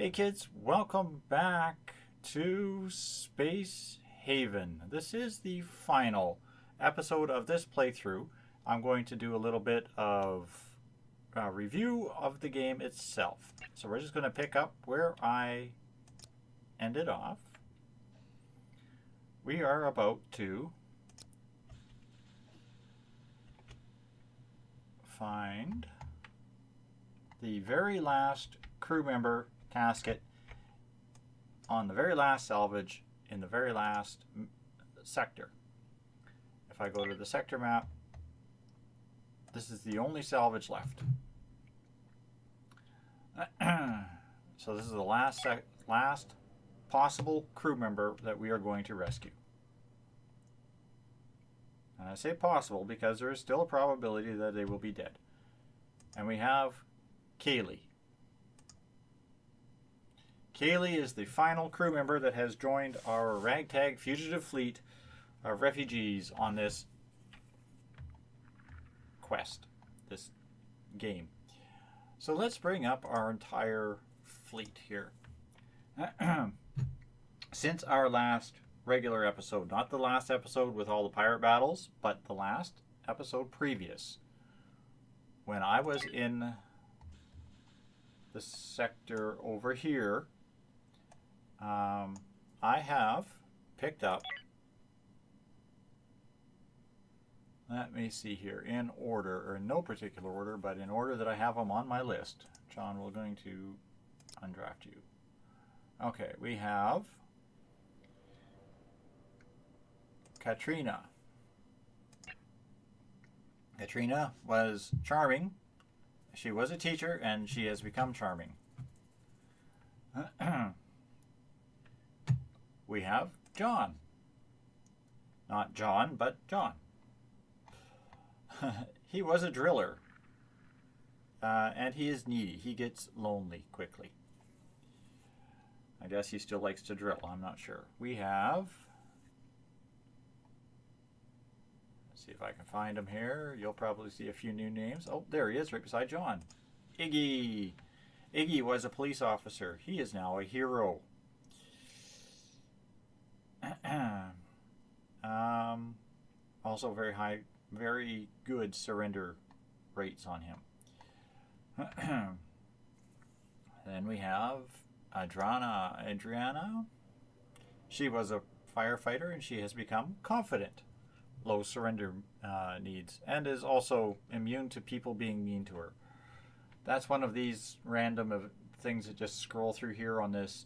Hey kids, welcome back to Space Haven. This is the final episode of this playthrough. I'm going to do a little bit of review of the game itself. So we're just going to pick up where I ended off. We are about to find the very last crew member casket on the very last salvage in the very last sector. If I go to the sector map, this is the only salvage left. So this is the last possible crew member that we are going to rescue. And I say possible because there is still a probability that they will be dead. And we have Kaylee. Kaylee is the final crew member that has joined our ragtag fugitive fleet of refugees on this quest, this game. So let's bring up our entire fleet here. Since our last regular episode, not the last episode with all the pirate battles, but the last episode previous, when I was in the sector over here, I have picked up, let me see here, in order, or in no particular order, but in order that I have them on my list. John, we're going to undraft you. Okay, we have Katrina. Katrina was charming. She was a teacher, and she has become charming. We have John. Not John, but John. He was a driller. And he is needy. He gets lonely quickly. I guess he still likes to drill. I'm not sure. We have... Let's see if I can find him here. You'll probably see a few new names. Oh, there he is, right beside John. Iggy. Iggy was a police officer. He is now a hero. Also very good surrender rates on him. Then we have Adriana. She was a firefighter and she has become confident. Low surrender needs, and is also immune to people being mean to her. That's one of these random things that just scroll through here on this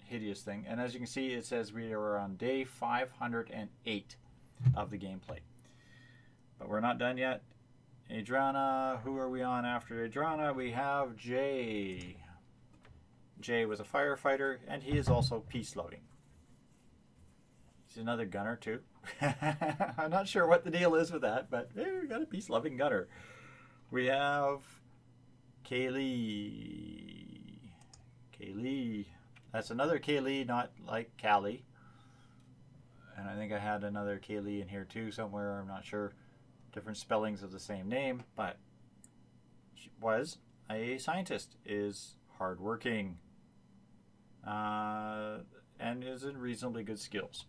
hideous thing. And as you can see, it says we are on day 508 of the gameplay. But we're not done yet. Adriana, who are we on after Adriana? We have Jay. Jay was a firefighter, and he is also peace-loving. He's another gunner, too. I'm not sure what the deal is with that, but hey, we got a peace-loving gunner. We have Kaylee. Kaylee. That's another Kaylee, not like Callie. And I think I had another Kaylee in here too somewhere. I'm not sure. Different spellings of the same name, but she was a scientist, is hardworking, and is in reasonably good skills.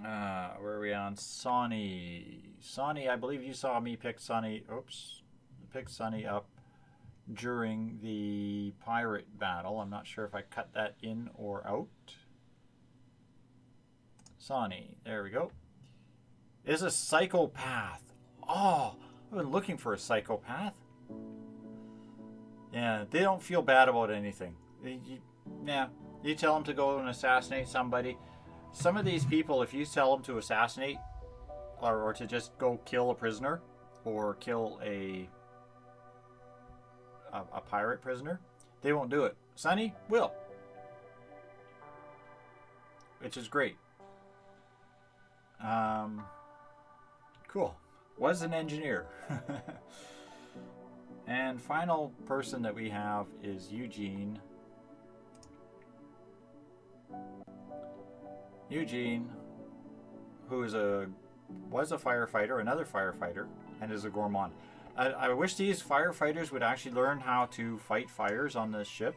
Where are we on? Sonny. Sonny, I believe you saw me pick Sonny. Oops. Pick Sonny up during the pirate battle. I'm not sure if I cut that in or out. Sonny. There we go. Is a psychopath. Oh, I've been looking for a psychopath. Yeah, they don't feel bad about anything. You tell them to go and assassinate somebody. Some of these people, if you tell them to assassinate or to just go kill a prisoner or kill a pirate prisoner, they won't do it. Sonny will, which is great. Cool. Was an engineer. And final person that we have is Eugene. Eugene, who is was a firefighter, another firefighter, and is a gourmand. I wish these firefighters would actually learn how to fight fires on this ship,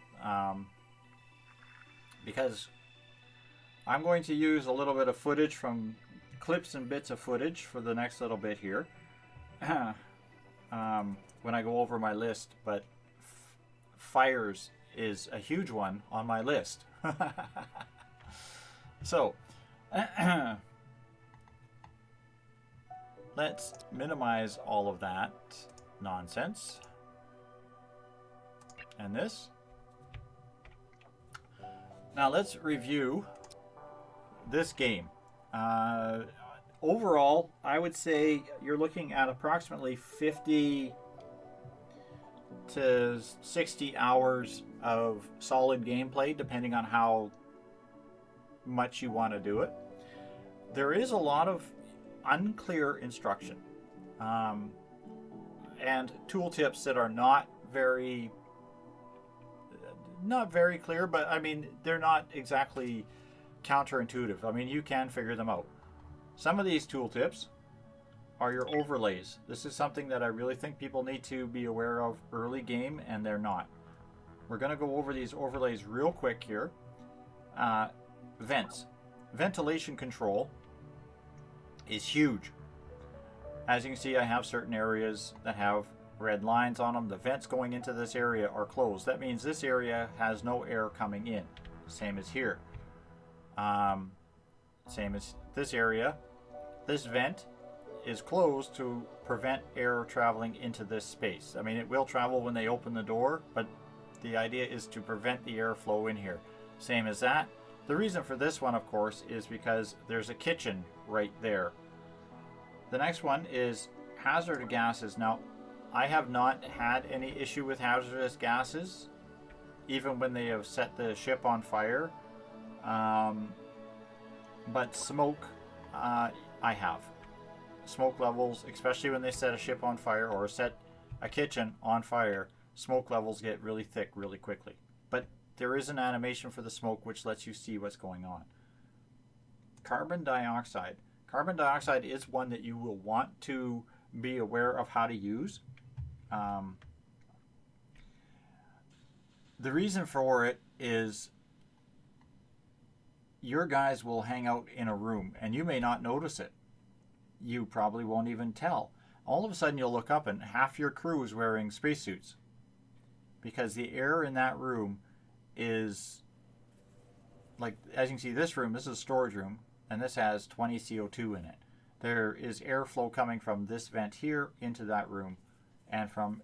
because I'm going to use a little bit of footage from clips and bits of footage for the next little bit here when I go over my list, but fires is a huge one on my list. So let's minimize all of that nonsense. And this. Now let's review this game. Overall, I would say you're looking at approximately 50 to 60 hours of solid gameplay, depending on how much you want to do it. There is a lot of unclear instruction and tooltips that are not very clear, but I mean, they're not exactly counterintuitive. I mean, you can figure them out. Some of these tooltips are your overlays. This is something that I really think people need to be aware of early game, and they're not. We're going to go over these overlays real quick here. Vents. Ventilation control is huge. As you can see, I have certain areas that have red lines on them. The vents going into this area are closed. That means this area has no air coming in. Same as here. Same as this area. This vent is closed to prevent air traveling into this space. I mean, it will travel when they open the door, but the idea is to prevent the airflow in here. Same as that. The reason for this one, of course, is because there's a kitchen right there. The next one is hazardous gases. Now, I have not had any issue with hazardous gases, even when they have set the ship on fire. But smoke, I have. Smoke levels, especially when they set a ship on fire or set a kitchen on fire, smoke levels get really thick really quickly. But there is an animation for the smoke which lets you see what's going on. Carbon dioxide. Carbon dioxide is one that you will want to be aware of how to use. The reason for it is your guys will hang out in a room and you may not notice it. You probably won't even tell. All of a sudden you'll look up and half your crew is wearing spacesuits, because the air in that room is, like, as you can see, this room, this is a storage room, and this has 20 CO2 in it. There is airflow coming from this vent here into that room, and from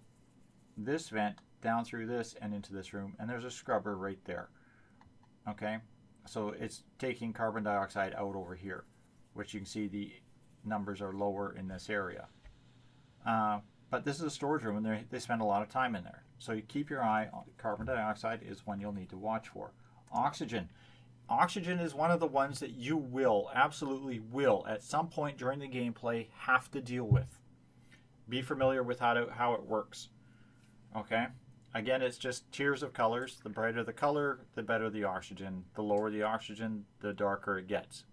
this vent down through this and into this room, and there's a scrubber right there. Okay, so it's taking carbon dioxide out over here, which you can see the numbers are lower in this area. But this is a storage room, and they spend a lot of time in there. So you keep your eye on carbon dioxide is one you'll need to watch for. Oxygen. Oxygen is one of the ones that you will, absolutely will, at some point during the gameplay have to deal with. Be familiar with how it works. Okay? Again, it's just tiers of colors. The brighter the color, the better the oxygen. The lower the oxygen, the darker it gets.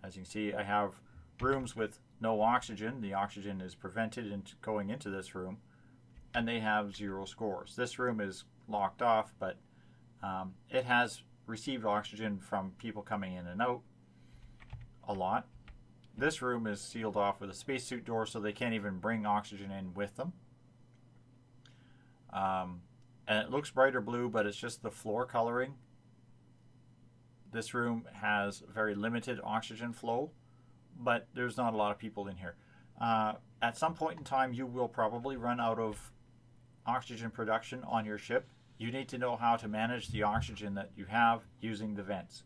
As you can see, I have rooms with no oxygen. The oxygen is prevented going into this room, and they have 0 scores. This room is locked off, but it has received oxygen from people coming in and out a lot. This room is sealed off with a spacesuit door, so they can't even bring oxygen in with them. And it looks brighter blue, but it's just the floor coloring. This room has very limited oxygen flow, but there's not a lot of people in here. At some point in time, you will probably run out of oxygen production on your ship. You need to know how to manage the oxygen that you have using the vents.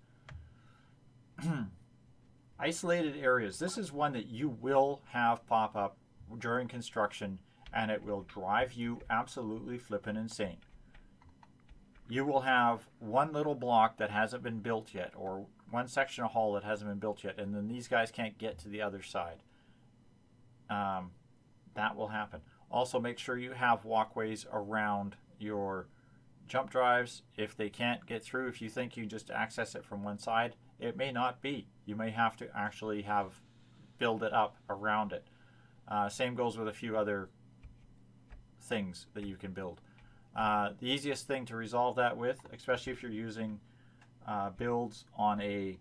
Isolated areas. This is one that you will have pop up during construction, and it will drive you absolutely flippin' insane. You will have one little block that hasn't been built yet, or one section of hull that hasn't been built yet, and then these guys can't get to the other side. That will happen. Also, make sure you have walkways around your jump drives. If they can't get through, if you think you can just access it from one side, it may not be. You may have to actually build it up around it. Same goes with a few other things that you can build. The easiest thing to resolve that with, especially if you're using builds on a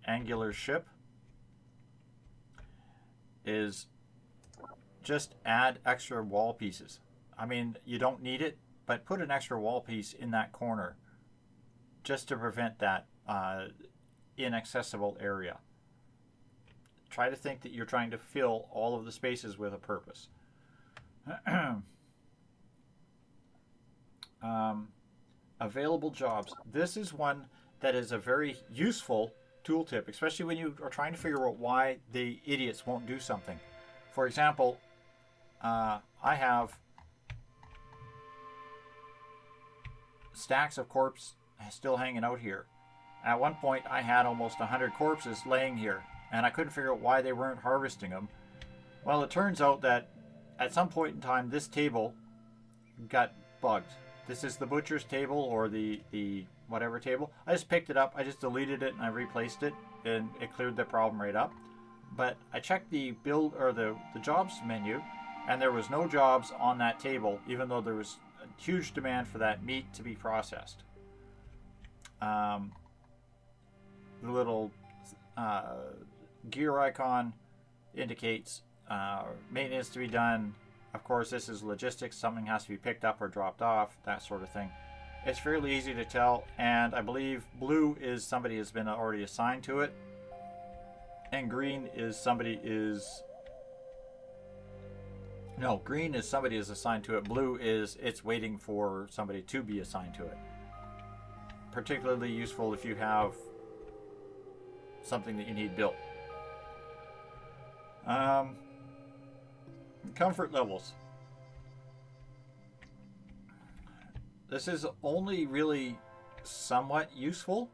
angular ship, is just add extra wall pieces. I mean, you don't need it, but put an extra wall piece in that corner just to prevent that inaccessible area. Try to think that you're trying to fill all of the spaces with a purpose. Available jobs. This is one that is a very useful tooltip, especially when you are trying to figure out why the idiots won't do something. For example, I have stacks of corpses still hanging out here. At one point, I had almost 100 corpses laying here, and I couldn't figure out why they weren't harvesting them. Well, it turns out that at some point in time, this table got bugged. This is the butcher's table, or the whatever table. I just picked it up, I just deleted it, and I replaced it, and it cleared the problem right up. But I checked the build or the jobs menu, and there was no jobs on that table, even though there was a huge demand for that meat to be processed. The little gear icon indicates maintenance to be done. Of course, this is logistics. Something has to be picked up or dropped off, that sort of thing. It's fairly easy to tell, and I believe blue is somebody has been already assigned to it, and green is somebody is... No, green is somebody is assigned to it. Blue is it's waiting for somebody to be assigned to it. Particularly useful if you have something that you need built. Comfort levels. This is only really somewhat useful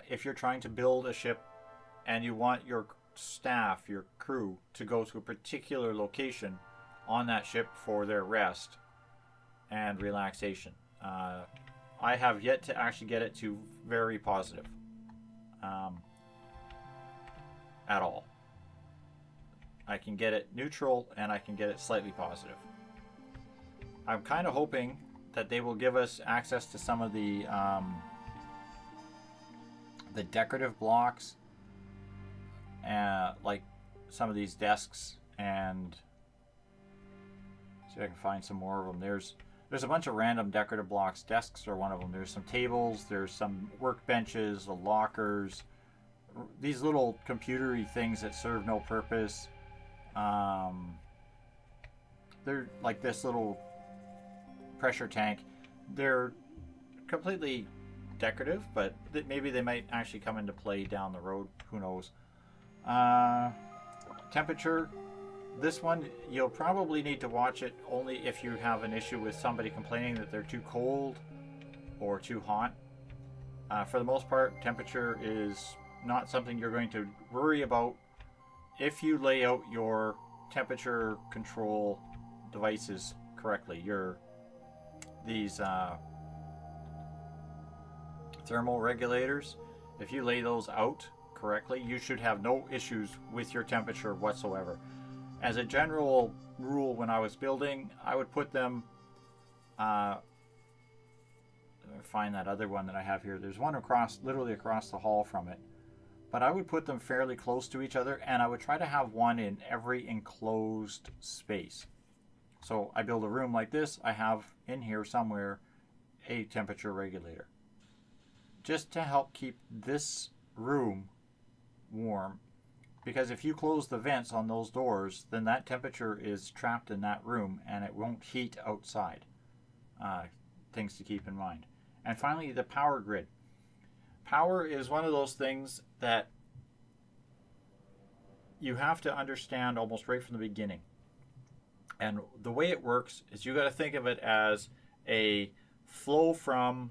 if you're trying to build a ship and you want your staff, your crew, to go to a particular location on that ship for their rest and relaxation. I have yet to actually get it to very positive at all. I can get it neutral and I can get it slightly positive. I'm kind of hoping that they will give us access to some of the decorative blocks, like some of these desks, and see if I can find some more of them. There's a bunch of random decorative blocks. Desks are one of them. There's some tables, there's some workbenches, the lockers, these little computery things that serve no purpose. They're like this little pressure tank. They're completely decorative, but maybe they might actually come into play down the road. Who knows? Temperature. This one, you'll probably need to watch it only if you have an issue with somebody complaining that they're too cold or too hot. For the most part, temperature is not something you're going to worry about if you lay out your temperature control devices correctly. These thermal regulators, if you lay those out correctly, you should have no issues with your temperature whatsoever. As a general rule, when I was building, I would put them find that other one that I have here. There's one literally across the hall from it, but I would put them fairly close to each other, and I would try to have one in every enclosed space. So I build a room like this, I have in here somewhere a temperature regulator, just to help keep this room warm. Because if you close the vents on those doors, then that temperature is trapped in that room and it won't heat outside. Things to keep in mind. And finally, the power grid. Power is one of those things that you have to understand almost right from the beginning. And the way it works is you got to think of it as a flow from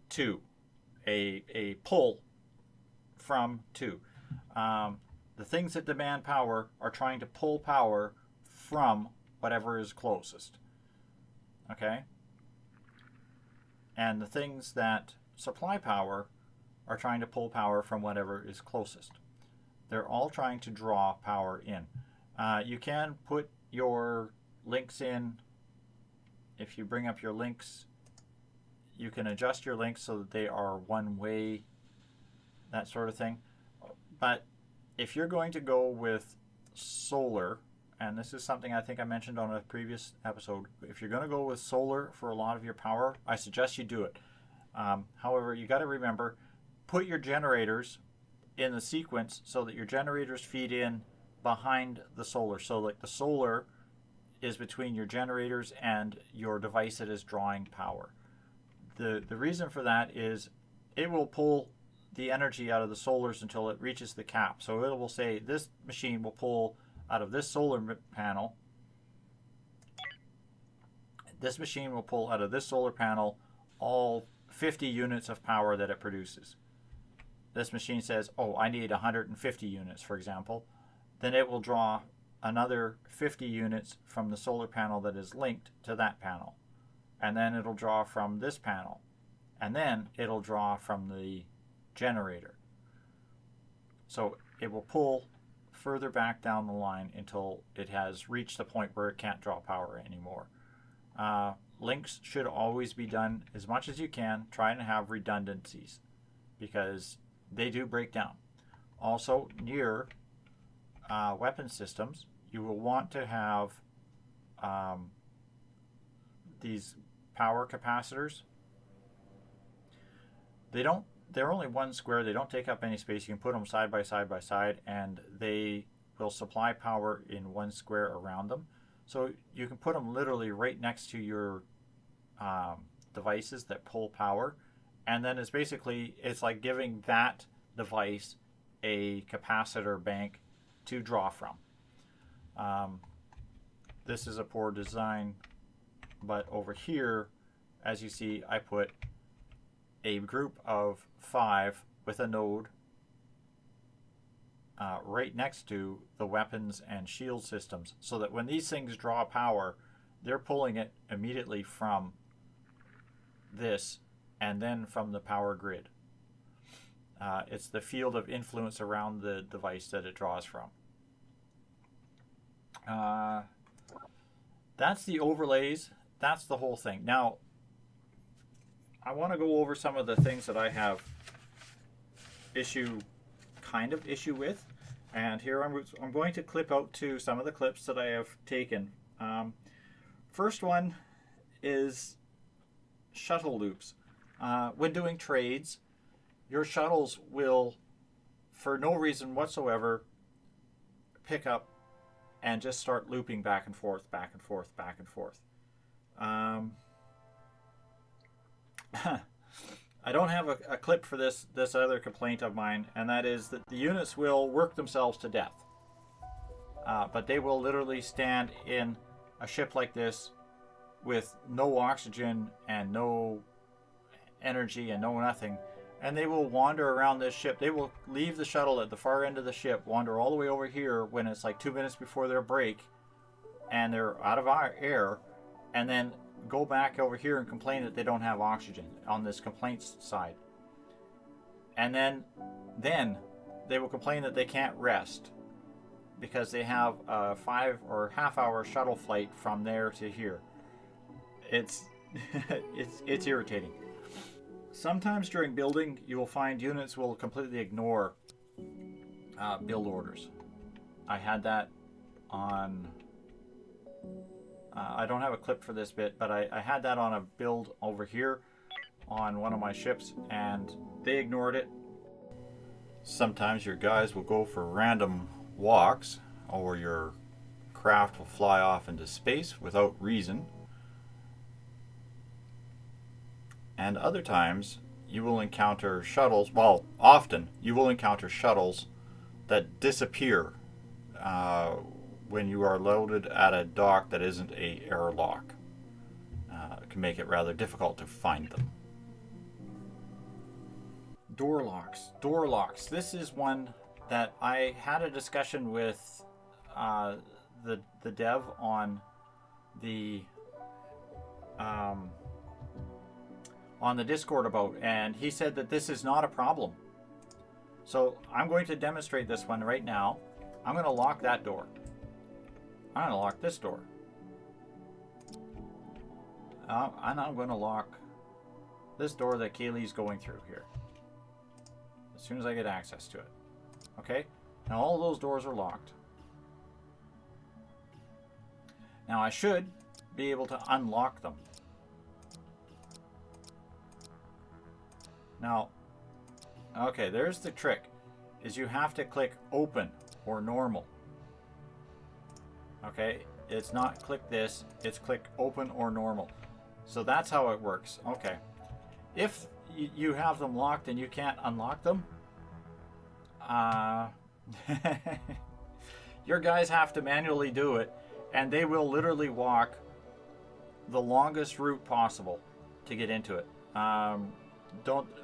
to, a pull from to. The things that demand power are trying to pull power from whatever is closest. Okay? And the things that supply power are trying to pull power from whatever is closest. They're all trying to draw power in. You can put your links in, if you bring up your links, you can adjust your links so that they are one way, that sort of thing. But if you're going to go with solar, and this is something I think I mentioned on a previous episode, if you're going to go with solar for a lot of your power, I suggest you do it. However, you got to remember, put your generators in the sequence so that your generators feed in behind the solar. So like the solar is between your generators and your device that is drawing power. The reason for that is it will pull the energy out of the solars until it reaches the cap. So it will say this machine will pull out of this solar panel. This machine will pull out of this solar panel all 50 units of power that it produces. This machine says, oh, I need 150 units, for example. Then it will draw another 50 units from the solar panel that is linked to that panel. And then it'll draw from this panel. And then it'll draw from the generator. So it will pull further back down the line until it has reached the point where it can't draw power anymore. Links should always be done as much as you can. Try and have redundancies because they do break down. Also, near weapon systems, you will want to have these power capacitors. They're only one square. They don't take up any space. You can put them side by side, and they will supply power in one square around them. So you can put them literally right next to your devices that pull power, and then it's like giving that device a capacitor bank to draw from. This is a poor design, but over here, as you see, I put a group of 5 with a node right next to the weapons and shield systems, so that when these things draw power, they're pulling it immediately from this and then from the power grid. It's the field of influence around the device that it draws from. That's the overlays. That's the whole thing. Now, I want to go over some of the things that I have issue with. And here I'm going to clip out to some of the clips that I have taken. First one is shuttle loops. When doing trades, your shuttles will, for no reason whatsoever, pick up and just start looping back and forth, back and forth, back and forth. I don't have a clip for this other complaint of mine, and that is that the units will work themselves to death. But they will literally stand in a ship like this with no oxygen and no energy and no nothing, and they will wander around this ship. They will leave the shuttle at the far end of the ship, wander all the way over here when it's like 2 minutes before their break, and they're out of air, and then go back over here and complain that they don't have oxygen on this complaints side. And then they will complain that they can't rest because they have a 5 or half hour shuttle flight from there to here. It's it's irritating. Sometimes during building, you will find units will completely ignore build orders. I had that on I don't have a clip for this bit, but I had that on a build over here on one of my ships, and they ignored it. Sometimes your guys will go for random walks, or your craft will fly off into space without reason. And other times, you will encounter shuttles, well, often, you will encounter shuttles that disappear when you are loaded at a dock that isn't a airlock. It can make it rather difficult to find them. Door locks. This is one that I had a discussion with the dev on the Discord about, and he said that this is not a problem. So I'm going to demonstrate this one right now. I'm going to lock that door. I'm going to lock this door. And I'm going to lock this door that Kaylee's going through here as soon as I get access to it. Okay? Now all those doors are locked. Now I should be able to unlock them. Now, okay, there's the trick, is you have to click open or normal. Okay, it's not click this, it's click open or normal. So that's how it works. Okay. If you have them locked and you can't unlock them, your guys have to manually do it, and they will literally walk the longest route possible to get into it.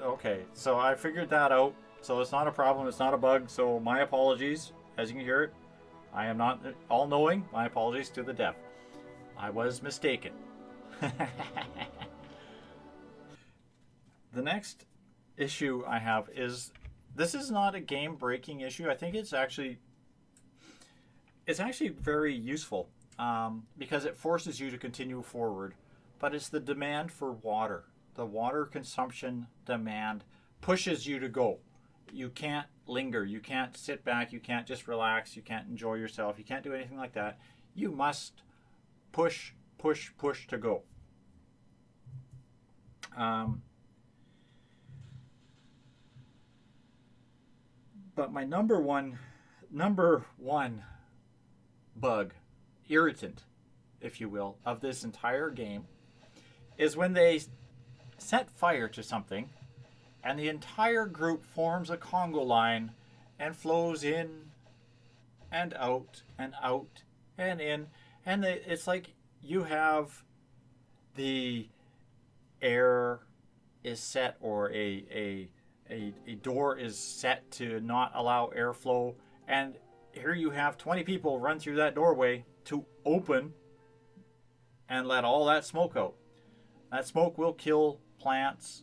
Okay, so I figured that out. So it's not a problem, it's not a bug. So my apologies, as you can hear it. I am not all-knowing. My apologies to the deaf. I was mistaken. The next issue I have is, this is not a game-breaking issue. I think it's actually very useful because it forces you to continue forward. But it's the demand for water. The water consumption demand pushes you to go. You can't linger. You can't sit back. You can't just relax. You can't enjoy yourself. You can't do anything like that. You must push, push, push to go. But my number one bug, irritant, if you will, of this entire game is when they set fire to something and the entire group forms a Congo line and flows in and out and out and in, and it's like you have the air is set, or a door is set to not allow airflow, and here you have 20 people run through that doorway to open and let all that smoke out. That smoke will kill plants.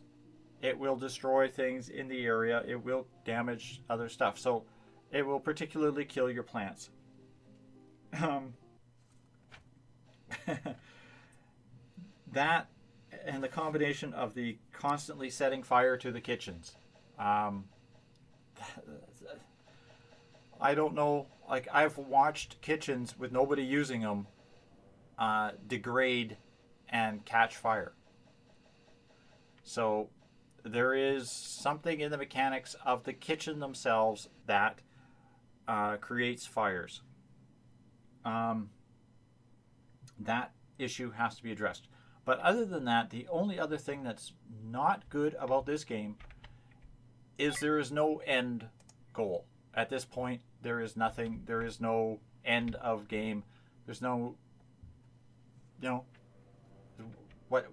It will destroy things in the area. It will damage other stuff. So it will particularly kill your plants. That and the combination of the constantly setting fire to the kitchens. I don't know. Like, I've watched kitchens with nobody using them degrade and catch fire. So there is something in the mechanics of the kitchen themselves that creates fires. That issue has to be addressed. But other than that, the only other thing that's not good about this game is there is no end goal. At this point, there is nothing. There is no end of game. There's no, what,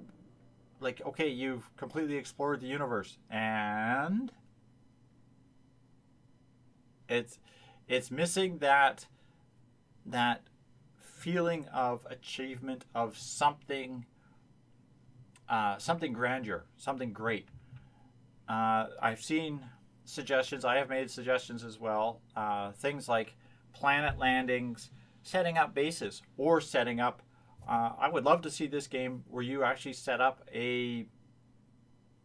like, okay, you've completely explored the universe, and it's missing that feeling of achievement of something grandeur, something great. I've seen suggestions. I have made suggestions as well. Things like planet landings, setting up bases, or setting up. I would love to see this game where you actually set up a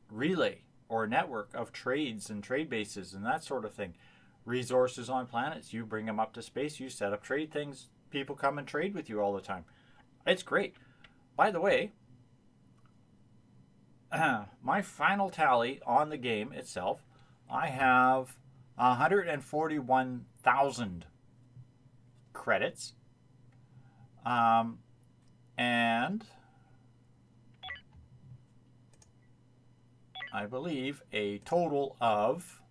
relay or a network of trades and trade bases and that sort of thing. Resources on planets, you bring them up to space, you set up trade things, people come and trade with you all the time. It's great. By the way, my final tally on the game itself, I have 141,000 credits. And I believe a total of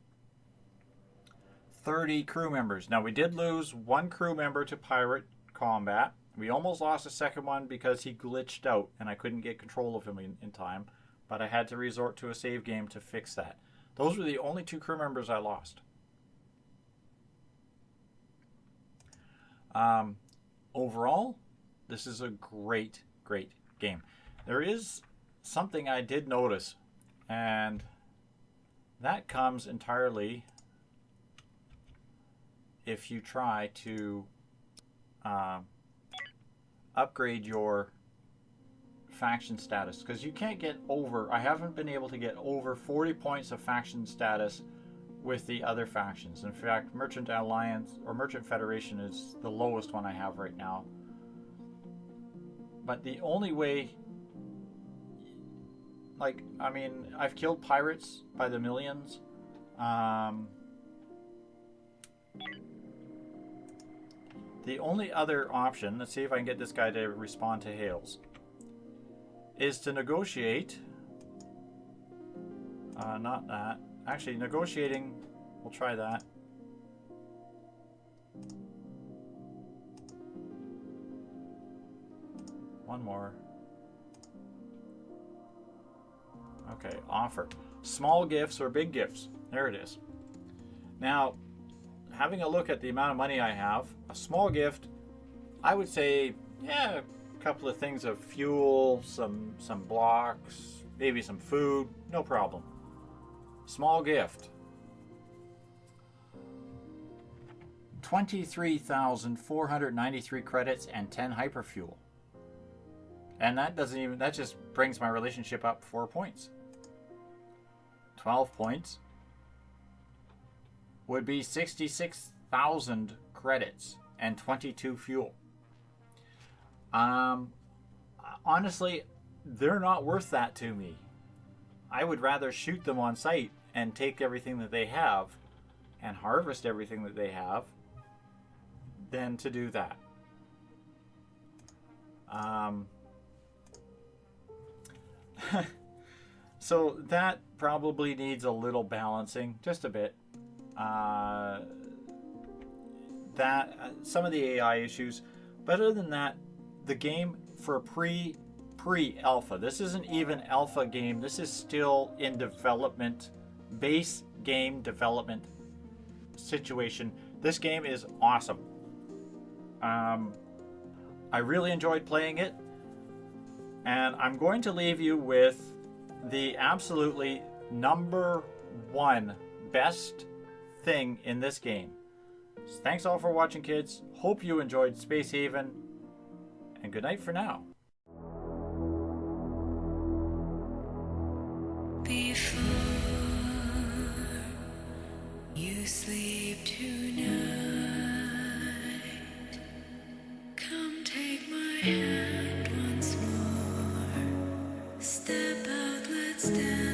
30 crew members. Now, we did lose one crew member to pirate combat. We almost lost a second one because he glitched out and I couldn't get control of him in time. But I had to resort to a save game to fix that. Those were the only two crew members I lost. Overall, this is a great, great game. There is something I did notice, and that comes entirely if you try to upgrade your faction status, because you can't get over, I haven't been able to get over 40 points of faction status with the other factions. In fact, Merchant Alliance or Merchant Federation is the lowest one I have right now. But the only way, like, I mean, I've killed pirates by the millions. The only other option, let's see if I can get this guy to respond to hails, is to negotiate. Not that. Actually, negotiating, we'll try that. One more. Okay, offer. Small gifts or big gifts. There it is. Now, having a look at the amount of money I have, a small gift, I would say, yeah, a couple of things of fuel, some blocks, maybe some food, no problem. Small gift. 23,493 credits and 10 hyperfuel. And that doesn't even, that just brings my relationship up 4 points. 12 points would be 66,000 credits and 22 fuel. Honestly, they're not worth that to me. I would rather shoot them on sight and take everything that they have and harvest everything that they have than to do that. So that probably needs a little balancing, just a bit. Some of the AI issues, but other than that, the game for pre-alpha. This isn't even alpha game. This is still in development, base game development situation. This game is awesome. I really enjoyed playing it, and I'm going to leave you with the absolutely number one best thing in this game. So thanks all for watching, kids. Hope you enjoyed Space Haven, and good night for now. Before you sleep tonight, come take my hand once more. Step out, let's dance.